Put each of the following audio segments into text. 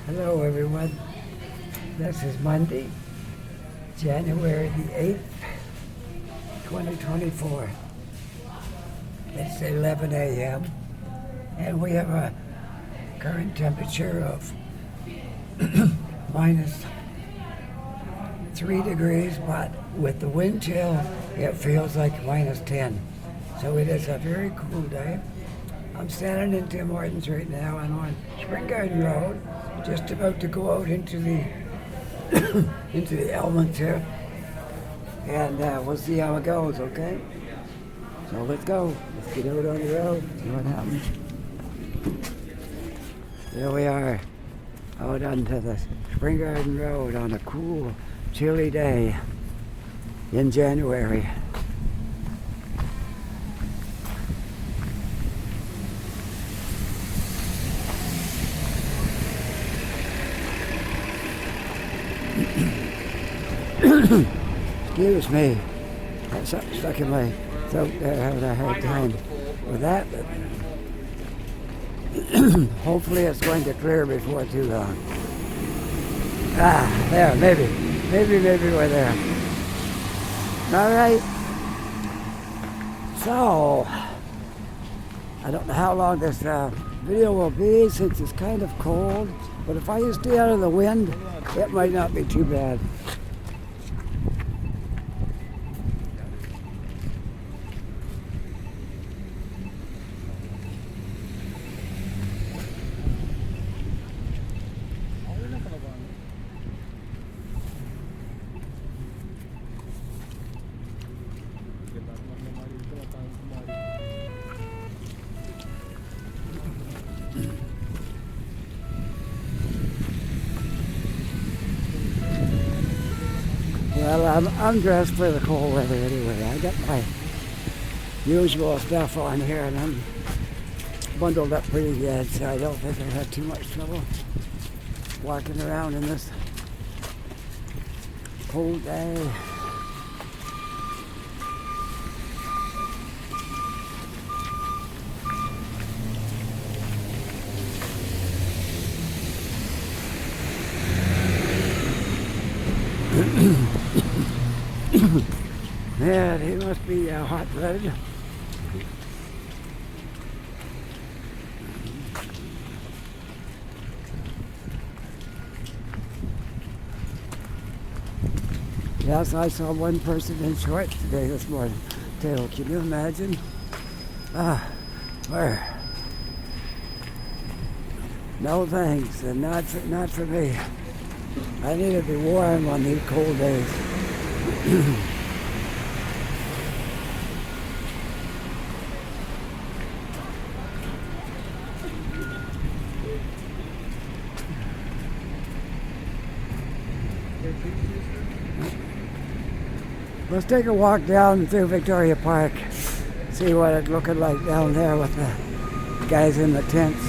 Hello everyone. This is Monday, January the 8th, 2024. It's 11 a.m. and we have a current temperature of minus 3 degrees, but with the wind chill, it feels like minus 10. So it is a very cool day. I'm standing in Tim Hortons right now. I'm on Spring Garden Road, just about to go out into the into the elements here, and we'll see how it goes. Okay, so let's go. Let's get out on the road. See what happens. There we are, out onto the Spring Garden Road on a cool, chilly day in January. Excuse me, I have something stuck in my throat there, having a hard time with that, but hopefully it's going to clear before too long. There, maybe we're there. All right, so I don't know how long this video will be since it's kind of cold, but if I stay out of the wind, it might not be too bad. Well, I'm dressed for the cold weather anyway. I got my usual stuff on here and I'm bundled up pretty good, so I don't think I'll have too much trouble walking around in this cold day. Man, he must be hot-blooded. Yes, I saw one person in shorts today this morning. Too. Can you imagine? Where? No thanks, and not for me. I need to be warm on these cold days. Let's take a walk down through Victoria Park, see what it's looking like down there with the guys in the tents.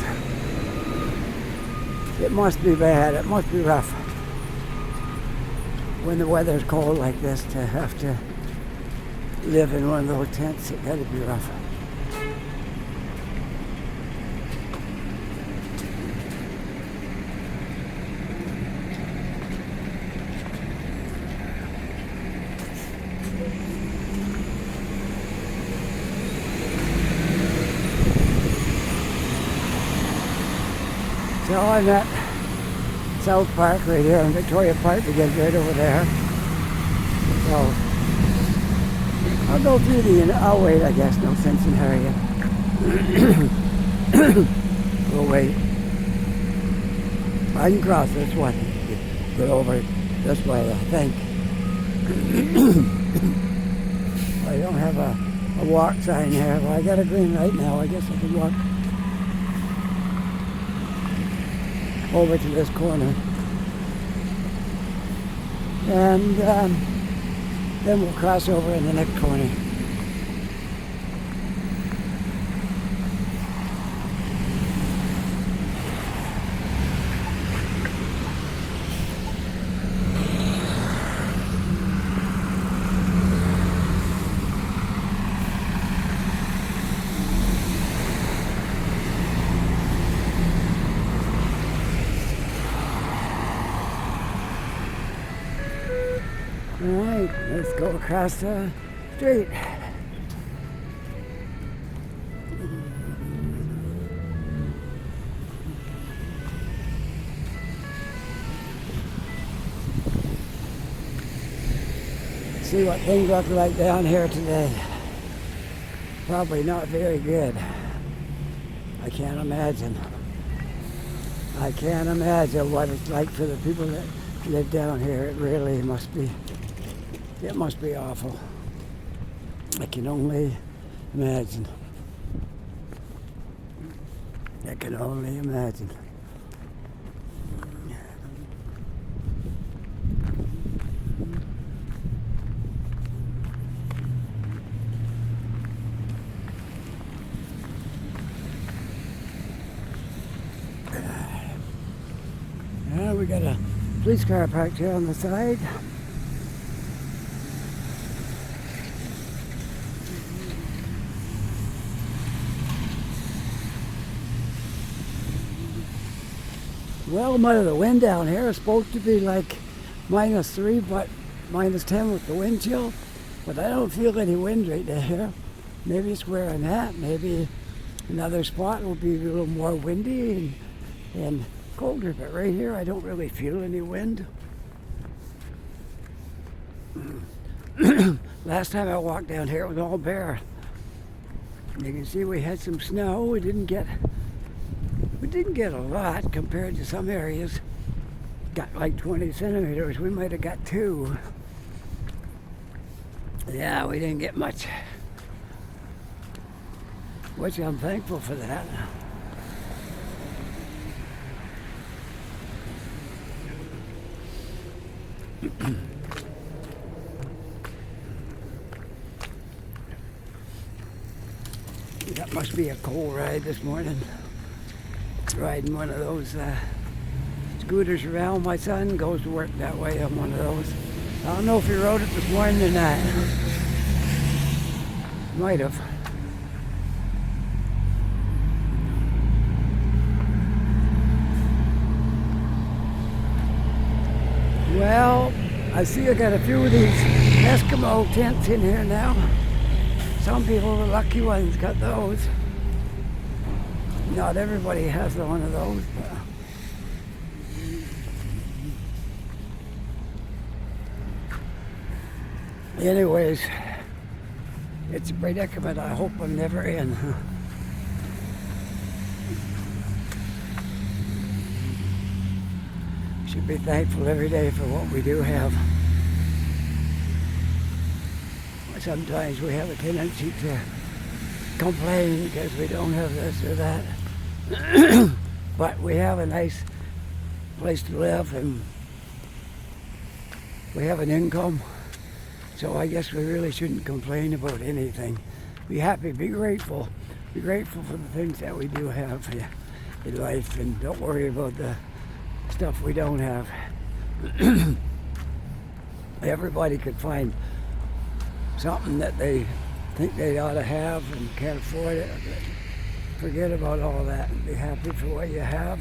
It must be bad, it must be rough when the weather's cold like this to have to live in one of those tents. It gotta be rough. So I'm at SouthPark right here in Victoria Park, to get right over there. So I'll go through I'll wait, I guess, no sense in hurrying. We'll wait. I can cross this one, get over this way, I think. I don't have a walk sign here. Well, I got a green light now, I guess I can walk over to this corner, and then we'll cross over in the next corner. Alright, let's go across the street. See what things look like down here today. Probably not very good. I can't imagine. I can't imagine what it's like for the people that live down here. It really must be awful. I can only imagine. I can only imagine. We got a police car parked here on the side. Well, the wind down here is supposed to be like -3, but -10 with the wind chill. But I don't feel any wind right there. Maybe it's where I'm at. Maybe another spot will be a little more windy and colder, but right here I don't really feel any wind. Last time I walked down here it was all bare. You can see we had some snow. We didn't get a lot compared to some areas. Got like 20 centimeters. We might have got 2. Yeah, we didn't get much, which I'm thankful for that. That must be a cold ride this morning. Riding one of those scooters around. My son goes to work that way on one of those. I don't know if he rode it this morning or not. Might have. Well, I see I got a few of these Eskimo tents in here now. Some people, the lucky ones, got those. Not everybody has one of those, but anyways, it's a predicament I hope I'm never in. Should be thankful every day for what we do have. Sometimes we have a tendency to complain because we don't have this or that. But we have a nice place to live and we have an income. So I guess we really shouldn't complain about anything. Be happy, be grateful. Be grateful for the things that we do have in life and don't worry about the stuff we don't have. Everybody could find something that they think they ought to have and can't afford it. Forget about all that and be happy for what you have.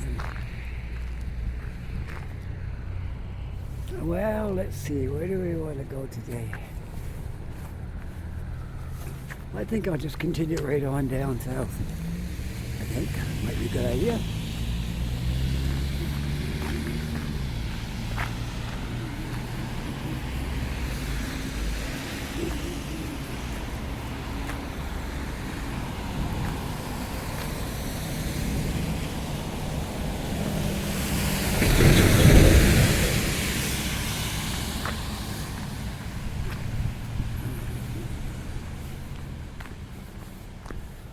And well, let's see, where do we want to go today? I think I'll just continue right on down south. I think might be a good idea.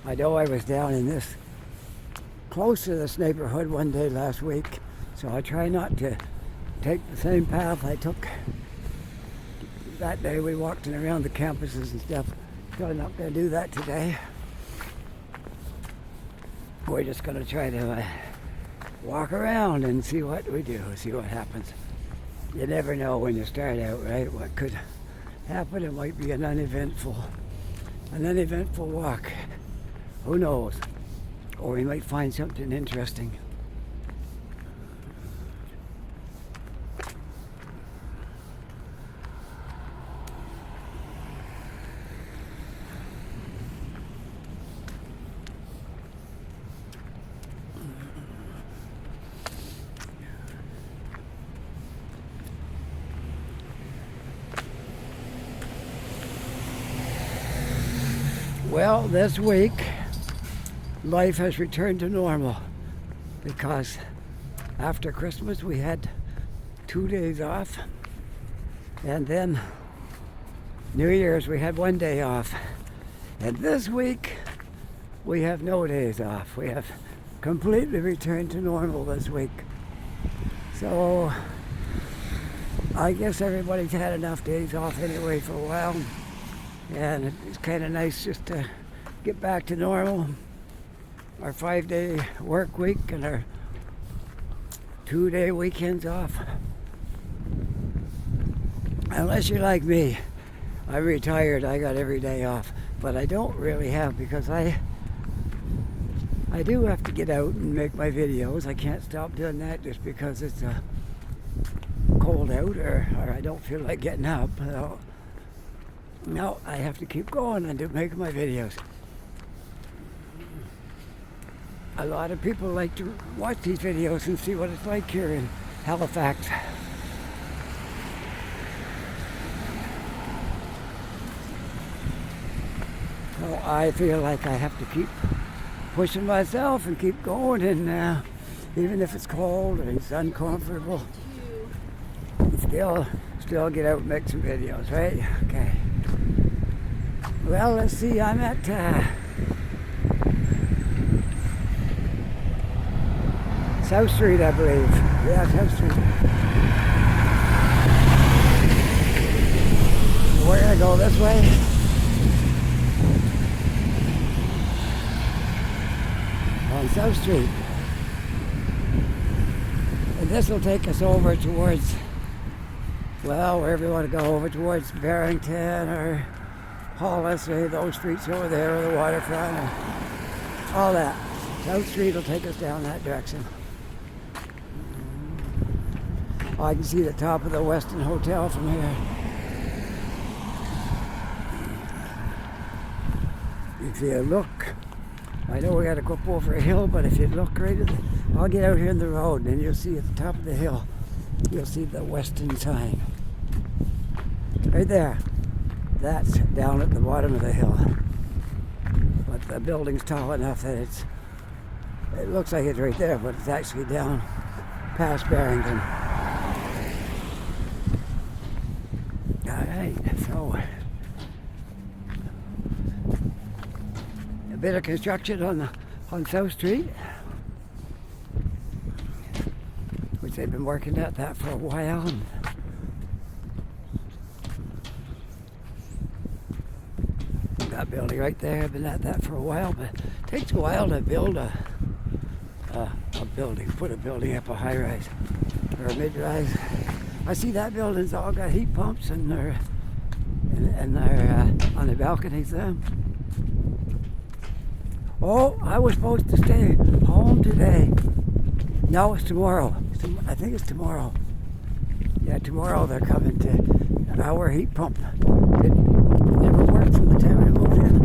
I know I was down in this, close to this neighborhood one day last week, so I try not to take the same path I took that day. We walked in around the campuses and stuff. So I'm not going to do that today. We're just going to try to walk around and see what we do, see what happens. You never know when you start out, right? What could happen? It might be an uneventful walk. Who knows? Or we might find something interesting. Well, this week, life has returned to normal because after Christmas we had 2 days off, and then New Year's we had 1 day off, and this week we have no days off. We have completely returned to normal this week. So I guess everybody's had enough days off anyway for a while, and it's kind of nice just to get back to normal. Our 5-day work week and our 2-day weekends off. Unless you're like me, I'm retired, I got every day off, but I don't really have, because I do have to get out and make my videos. I can't stop doing that just because it's cold out or I don't feel like getting up. No, I have to keep going and make my videos. A lot of people like to watch these videos and see what it's like here in Halifax. So I feel like I have to keep pushing myself and keep going, and even if it's cold or it's uncomfortable, still get out and make some videos, right? Okay. Well, let's see, I'm at South Street, I believe. Yeah, South Street. We're gonna go this way. On South Street. And this will take us over towards, well, wherever you want to go, over towards Barrington or Hollis, or those streets over there, or the waterfront, or all that. South Street will take us down that direction. Oh, I can see the top of the Westin Hotel from here. If you look, I know we got to go up over a hill, but if you look right at I'll get out here in the road, and you'll see at the top of the hill, you'll see the Westin sign. Right there. That's down at the bottom of the hill. But the building's tall enough that it looks like it's right there, but it's actually down past Barrington. Alright, so a bit of construction on South Street, which they've been working at that for a while. And that building right there, I've been at that for a while, but it takes a while to build a building, put a building up, a high-rise or a mid-rise. I see that building's all got heat pumps and they're on the balconies there. Oh, I was supposed to stay home today. No, it's tomorrow. I think it's tomorrow. Yeah, tomorrow they're coming to our heat pump. It never worked from the time I moved in.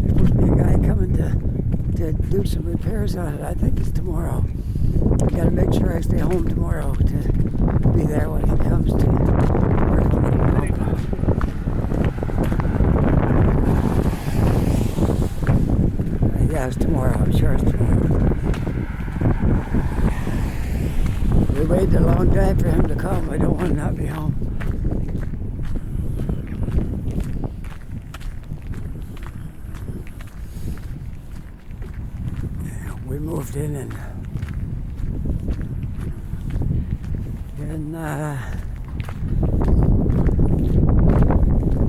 There's supposed to be a guy coming to do some repairs on it. I think it's tomorrow. I gotta make sure I stay home tomorrow to be there when he comes to work on the heat pump. Yeah, it's tomorrow. I'm sure it's tomorrow. We waited a long time for him to come. I don't want to not be home. We moved in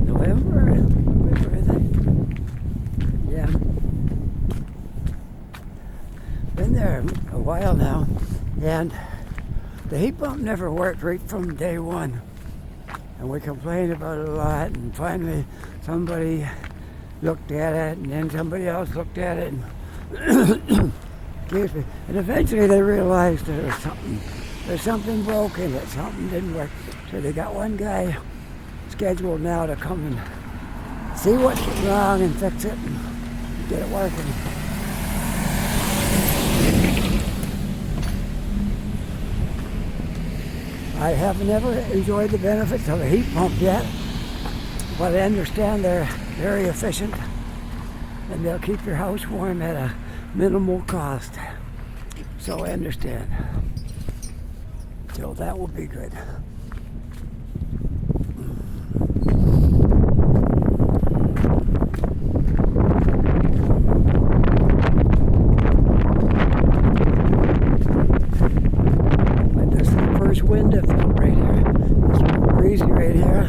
November, I think. Yeah. Been there a while now, and the heat pump never worked right from day one, and we complained about it a lot, and finally somebody looked at it, and then somebody else looked at it, and excuse me, and eventually they realized there's something broke in it, something didn't work, so they got one guy scheduled now to come and see what's wrong and fix it and get it working. I have never enjoyed the benefits of a heat pump yet, but I understand they're very efficient and they'll keep your house warm at a minimal cost. So I understand. So that will be good. But this is the first wind I felt right here. It's breezy right here.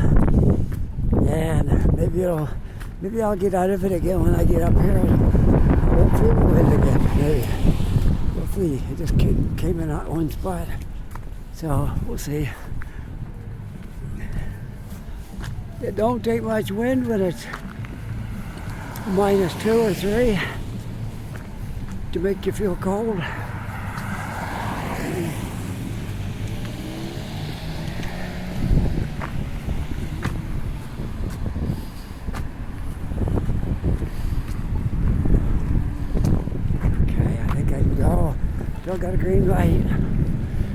And maybe I'll get out of it again when I get up here. I won't feel the wind again. Maybe. We'll see. It just came in at one spot. So we'll see. It don't take much wind when it's -2 or 3 to make you feel cold. Still got a green light.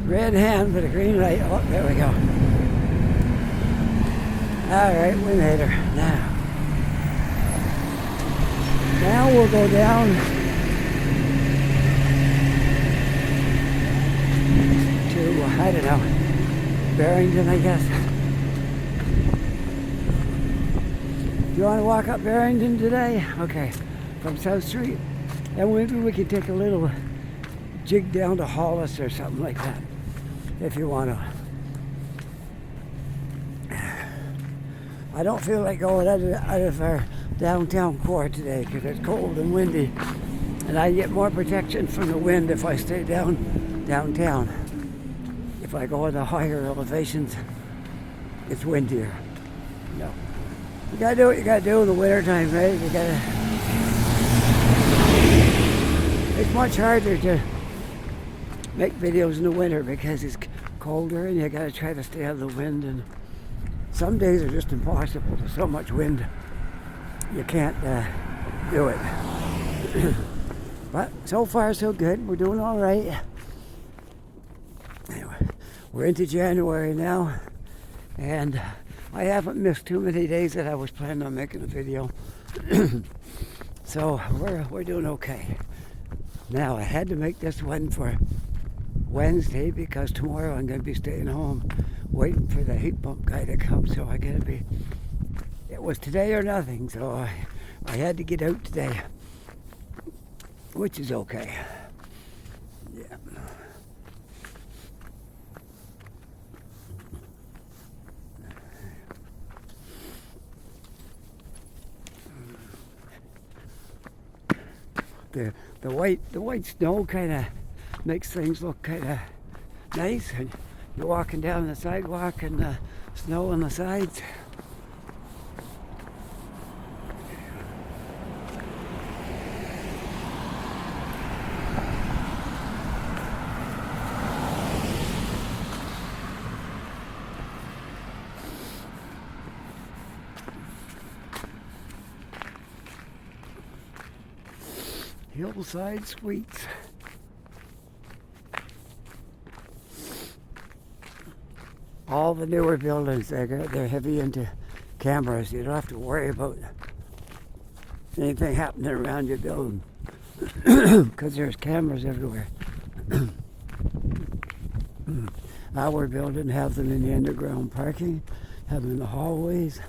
Red hand, but a green light. Oh, there we go. Alright, we made her. Now we'll go down to, I don't know, Barrington, I guess. You want to walk up Barrington today? Okay, from South Street. And maybe we can take a little jig down to Hollis or something like that, if you want to. I don't feel like going out of our downtown core today because it's cold and windy, and I get more protection from the wind if I stay downtown. If I go in the higher elevations, it's windier. No, you gotta do what you gotta do in the wintertime, right? You gotta. It's much harder to make videos in the winter because it's colder and you gotta try to stay out of the wind, and some days are just impossible. There's so much wind you can't do it. But so far so good. We're doing all right. Anyway, we're into January now, and I haven't missed too many days that I was planning on making a video. So we're doing okay. Now I had to make this one for Wednesday because tomorrow I'm going to be staying home waiting for the heat pump guy to come, so I gotta be. It was today or nothing, so I had to get out today, which is okay. Yeah. The white snow kind of makes things look kind of nice, and you're walking down the sidewalk and the snow on the sides. Hillside Suites. All the newer buildings, they're heavy into cameras. You don't have to worry about anything happening around your building because there's cameras everywhere. Our building have them in the underground parking, have them in the hallways.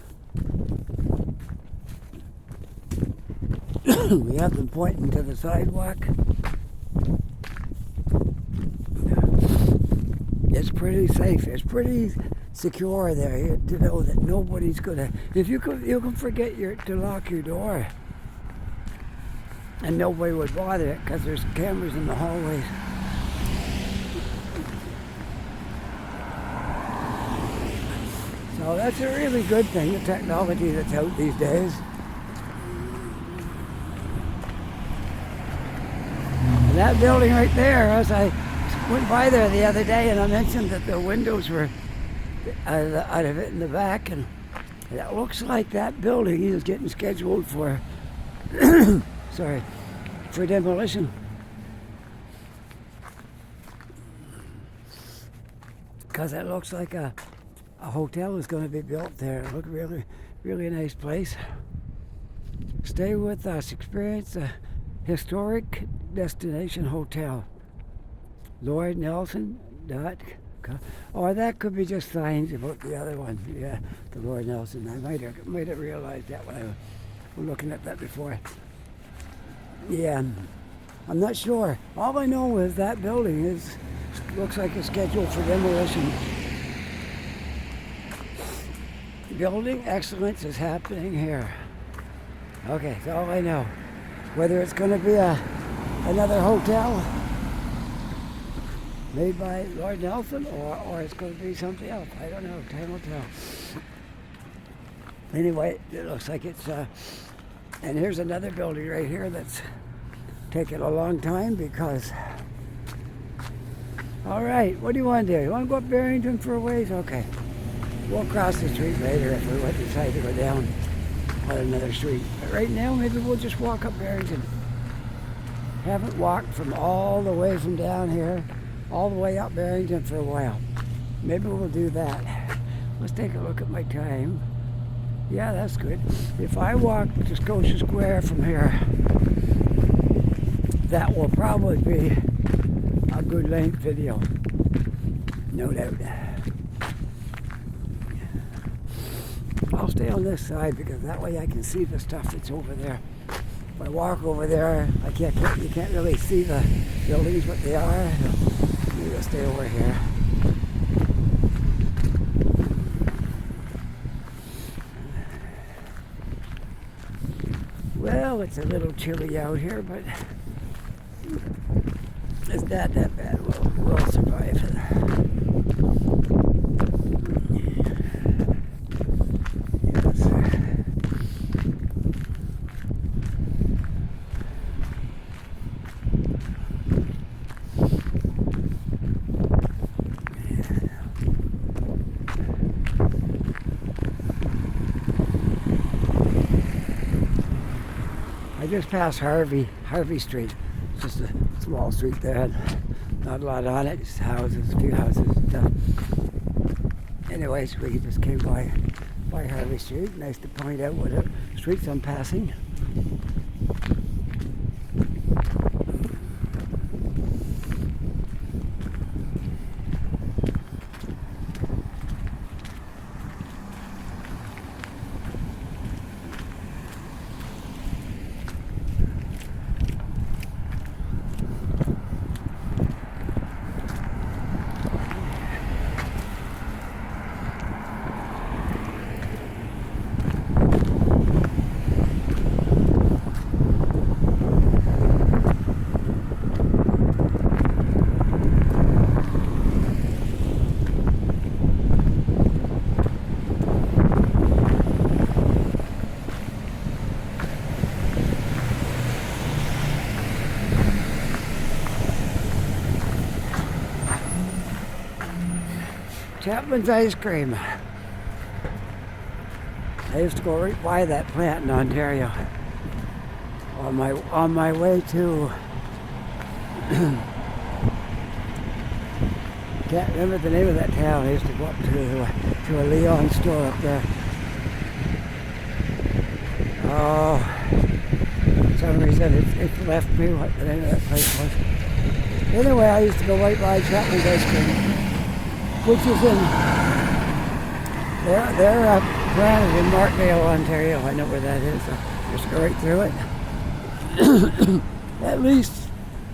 We have them pointing to the sidewalk. It's pretty safe. It's pretty secure there to know that nobody's gonna. If you can forget to lock your door, and nobody would bother it because there's cameras in the hallways. So that's a really good thing, the technology that's out these days. And that building right there, as I went by there the other day and I mentioned that the windows were out of it in the back, and it looks like that building is getting scheduled for for demolition. Because it looks like a hotel is going to be built there. It looks really, really nice place. stay with us. Experience a historic destination hotel. LordNelson.com. Or that could be just signs about the other one. Yeah, the Lord Nelson. I might have realized that when I was looking at that before. Yeah, I'm not sure. All I know is that building looks like it's scheduled for demolition. Building excellence is happening here. Okay, that's all I know. Whether it's going to be another hotel made by Lord Nelson or it's going to be something else. I don't know. Time will tell. Anyway, it looks like it's... and here's another building right here that's taken a long time because... All right, what do you want to do? You want to go up Barrington for a ways? Okay. We'll cross the street later if we decide to go down on another street. But right now, maybe we'll just walk up Barrington. Haven't walked from all the way from down here, all the way up Barrington for a while. Maybe we'll do that. Let's take a look at my time. Yeah, that's good. If I walk to Scotia Square from here, that will probably be a good length video. No doubt. I'll stay on this side because that way I can see the stuff that's over there. If I walk over there, you can't really see the buildings, what they are. Maybe I'll stay over here. Well, it's a little chilly out here, but it's not that bad. We'll survive it. I just passed Harvey Street. It's just a small street there. Not a lot on it, just houses, a few houses and stuff. Anyways, we just came by Harvey Street. Nice to point out what streets I'm passing. Chapman's Ice Cream. I used to go right by that plant in Ontario. On my way to can't remember the name of that town. I used to go up to a Leon store up there. Oh, for some reason it left me what the name of that place was. Anyway, I used to go right by Chapman's Ice Cream, which is in, they're planted in Markdale, Ontario. I know where that is. So just go right through it. At least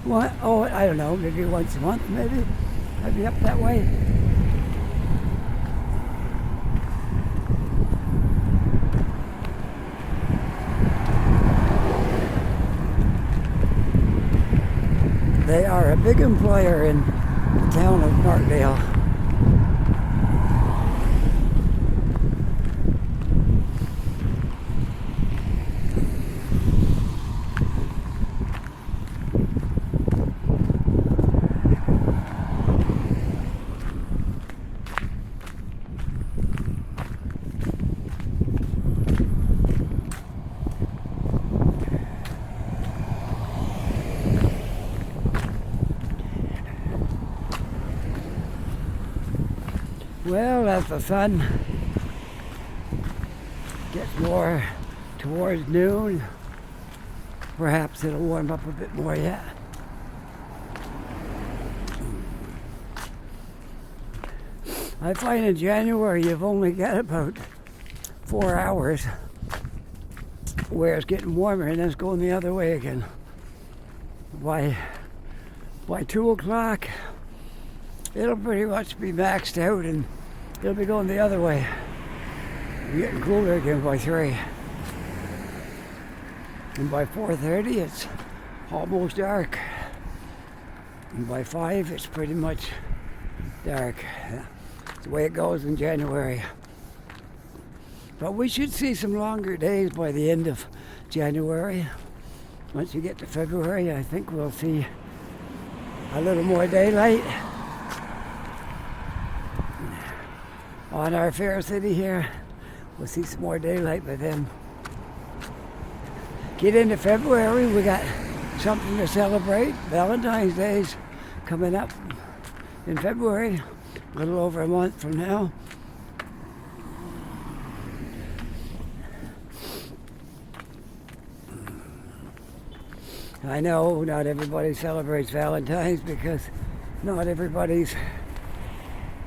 I don't know, maybe once a month, maybe. I'd be up that way. They are a big employer in the town of Markdale. Well, as the sun gets more towards noon, perhaps it'll warm up a bit more yet. I find in January you've only got about 4 hours where it's getting warmer and then it's going the other way again. By 2 o'clock, it'll pretty much be maxed out and it'll be going the other way. We're getting cooler again by 3. And by 4:30, it's almost dark. And by 5, it's pretty much dark. That's the way it goes in January. But we should see some longer days by the end of January. Once you get to February, I think we'll see a little more daylight. On our fair city here, we'll see some more daylight by then. Get into February, we got something to celebrate. Valentine's Day's coming up in February, a little over a month from now. I know not everybody celebrates Valentine's because not everybody's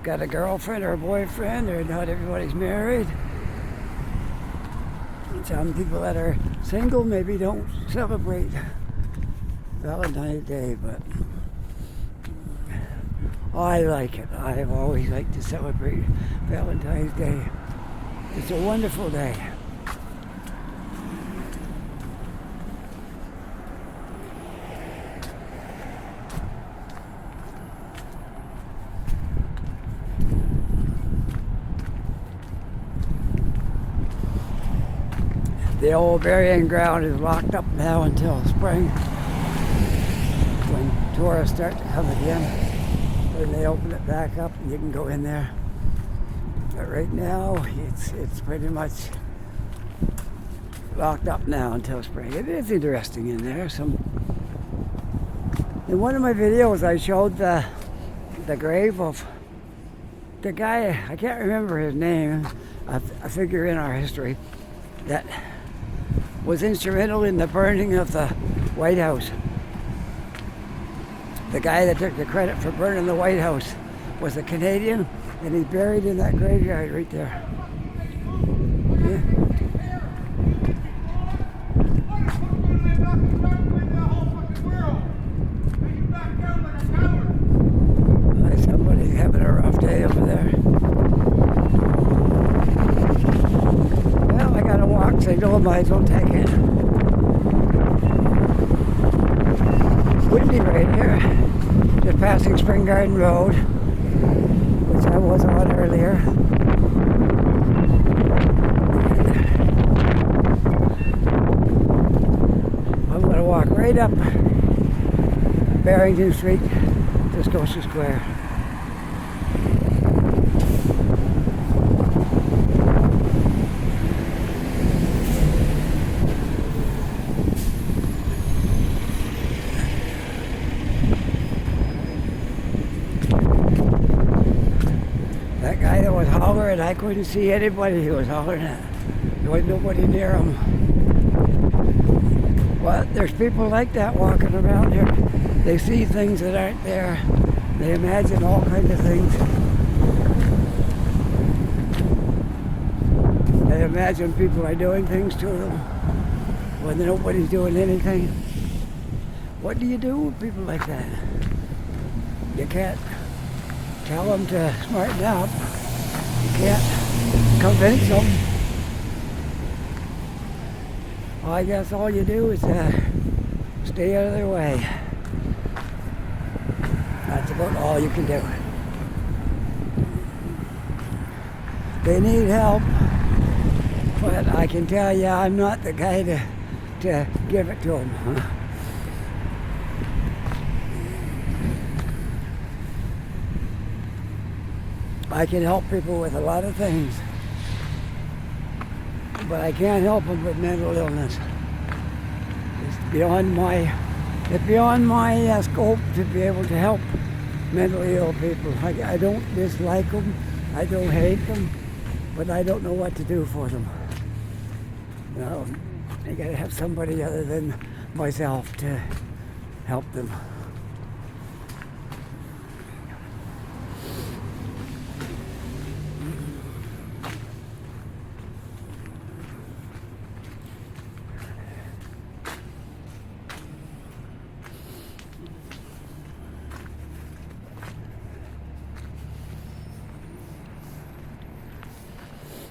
got a girlfriend or a boyfriend, or not everybody's married. Some people that are single maybe don't celebrate Valentine's Day, but I like it. I've always liked to celebrate Valentine's Day. It's a wonderful day. The old burying ground is locked up now until spring, when tourists start to come again. Then they open it back up and you can go in there. But right now, it's pretty much locked up now until spring. It is interesting in there. In one of my videos, I showed the grave of the guy, I can't remember his name, a figure in our history that was instrumental in the burning of the White House. The guy that took the credit for burning the White House was a Canadian, and he's buried in that graveyard right there. Yeah. Somebody's having a rough day over there. Well, I got a walk signal, might as well take it. It's windy right here. Just passing Spring Garden Road, which I was on earlier. I'm going to walk right up Barrington Street to Scotia Square. That guy that was hollering, I couldn't see anybody he was hollering at. There was nobody near him. But there's people like that walking around here. They see things that aren't there. They imagine all kinds of things. They imagine people are doing things to them when nobody's doing anything. What do you do with people like that? You can't tell them to smarten up. You can't convince them. Well, I guess all you do is stay out of their way. That's about all you can do. They need help, but I can tell you I'm not the guy to give it to them. I can help people with a lot of things, but I can't help them with mental illness. It's beyond my scope to be able to help mentally ill people. I don't dislike them, I don't hate them, but I don't know what to do for them. You know, you gotta have somebody other than myself to help them.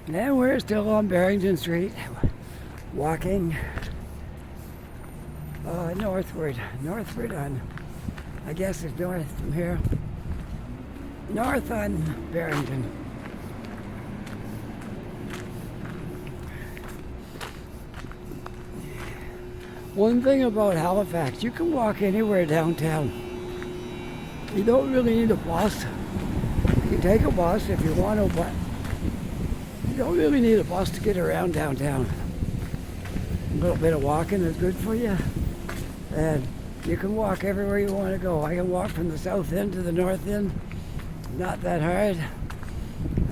And we're still on Barrington Street, walking northward on, I guess it's north from here, north on Barrington. One thing about Halifax, you can walk anywhere downtown. You don't really need a bus. You can take a bus if you want to, but you don't really need a bus to get around downtown. A little bit of walking is good for you. And you can walk everywhere you want to go. I can walk from the south end to the north end. Not that hard.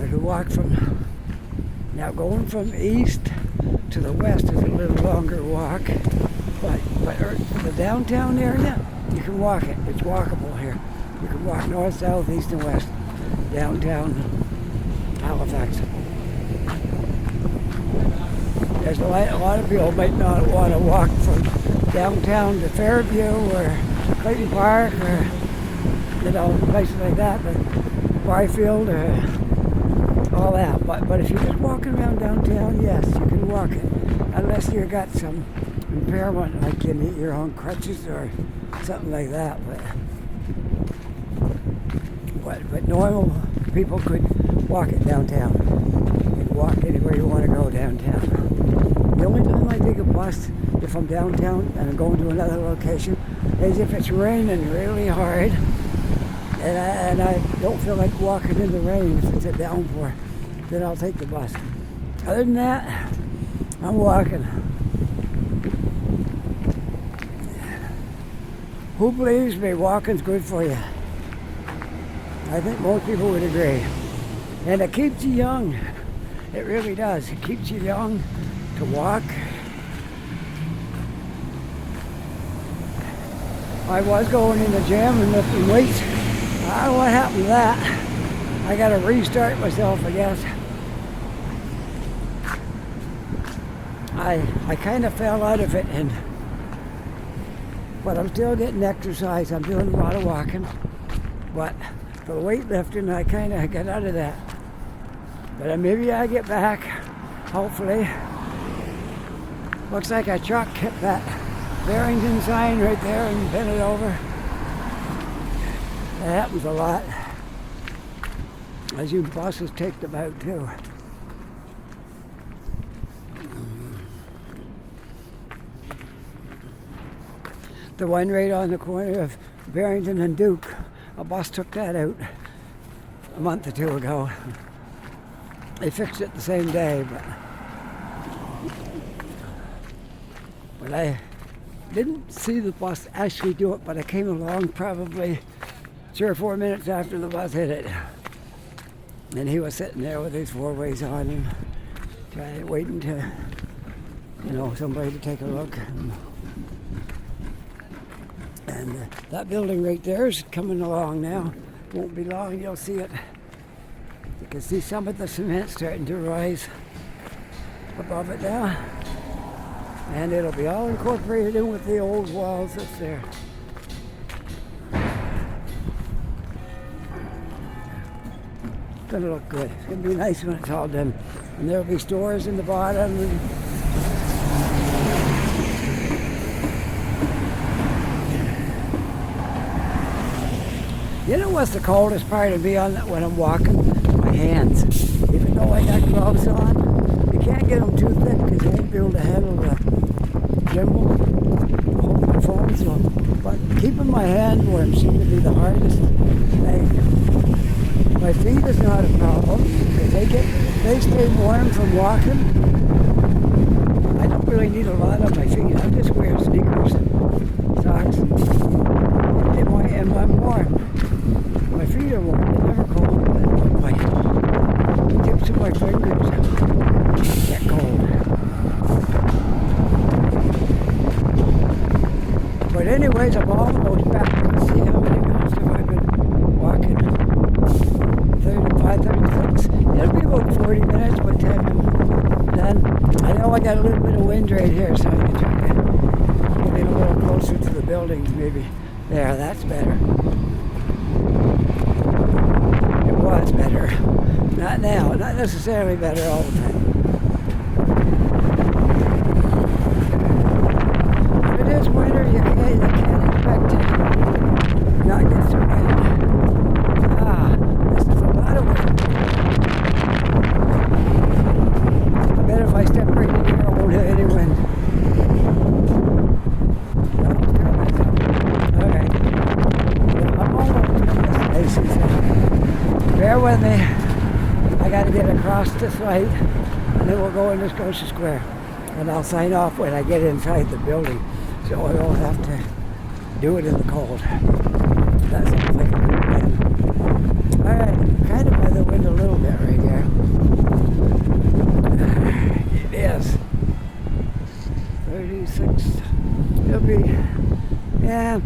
I can walk from, now going from east to the west is a little longer walk. But the downtown area, you can walk it. It's walkable here. You can walk north, south, east, and west. Downtown Halifax. There's a lot of people might not want to walk from downtown to Fairview or Clayton Park or, places like that, but Byfield or all that. But if you're just walking around downtown, yes, you can walk it. Unless you've got some impairment, like you need your own crutches or something like that. But normal people could walk it downtown. You can walk anywhere you want to go downtown. The only time I take a bus if I'm downtown and I'm going to another location is if it's raining really hard and I don't feel like walking in the rain if it's a downpour, then I'll take the bus. Other than that, I'm walking. Who believes me, walking's good for you? I think most people would agree. And it keeps you young. It really does. It keeps you young to walk. I was going in the gym and lifting weights. I don't know what happened to that. I got to restart myself, I guess. I kind of fell out of it, but I'm still getting exercise. I'm doing a lot of walking. But for weightlifting, I kind of got out of that. But maybe I get back, hopefully. Looks like a truck hit that Barrington sign right there and bent it over. That happens a lot. As you buses take them out too. The one right on the corner of Barrington and Duke, a bus took that out a month or two ago. They fixed it the same day, but I didn't see the bus actually do it, but I came along probably 3 or 4 minutes after the bus hit it. And he was sitting there with his four-ways on and waiting to, somebody to take a look. And that building right there is coming along now. Won't be long, you'll see it. You can see some of the cement starting to rise above it now. And it'll be all incorporated in with the old walls that's there. It's gonna look good. It's gonna be nice when it's all done. And there'll be stores in the bottom. You know what's the coldest part of me when I'm walking? My hands. Even though I got gloves on, you can't get them too thick because you won't be able to handle the gimbal, holding the phone. So, but keeping my hand warm seems to be the hardest thing. My feet is not a problem because they stay warm from walking. I don't really need a lot on my feet. I just wear sneakers, socks, and I'm warm. My feet are warm, they're never cold, but my tips of my fingers get cold. 40 minutes by the time I'm done. I know I got a little bit of wind right here, so I can try to get in a little closer to the buildings maybe. There, that's better. It was better. Not now, not necessarily better all the time. If it is winter, you can't expect to not get some wind. This is a lot of wind. I bet if I step right in here, I won't have any wind. Okay. I'm almost done this place. Bear with me. I got to get across this light, and then we'll go into Scotia Square. And I'll sign off when I get inside the building, so I don't have to do it in the cold. That sounds like a good plan. Alright, kind of by the wind a little bit right here. It is 36. It'll be, yeah,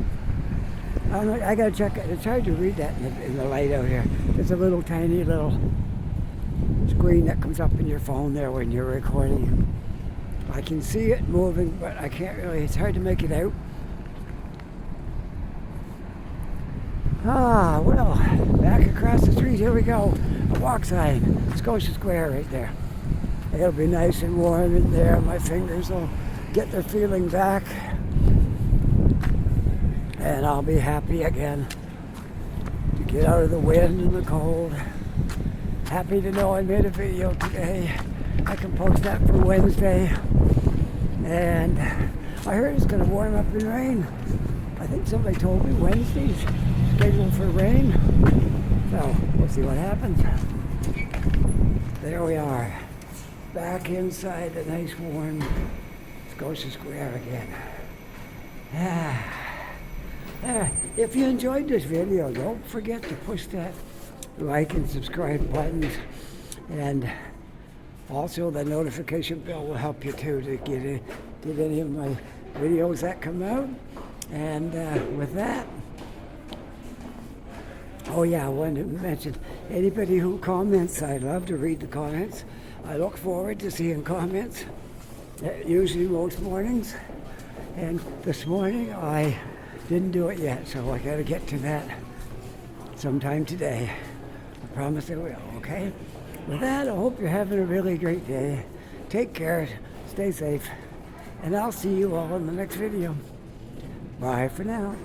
I gotta check it. It's hard to read that in the light out here. There's a little tiny little screen that comes up in your phone there when you're recording. I can see it moving, but I can't really, it's hard to make it out. Well, back across the street, here we go. A walk sign, Scotia Square right there. It'll be nice and warm in there. My fingers will get their feeling back. And I'll be happy again to get out of the wind and the cold. Happy to know I made a video today. I can post that for Wednesday. And I heard it's going to warm up in rain. I think somebody told me Wednesday's scheduled for rain. So we'll see what happens. There we are. Back inside the nice warm Scotia Square again. If you enjoyed this video, don't forget to push that like and subscribe buttons, and also the notification bell will help you too to get any of my videos that come out. And with that, oh yeah, I wanted to mention anybody who comments. I love to read the comments. I look forward to seeing comments, usually most mornings, and this morning I didn't do it yet, so I gotta get to that sometime today. I promise I will, okay? With that, I hope you're having a really great day. Take care, stay safe, and I'll see you all in the next video. Bye for now.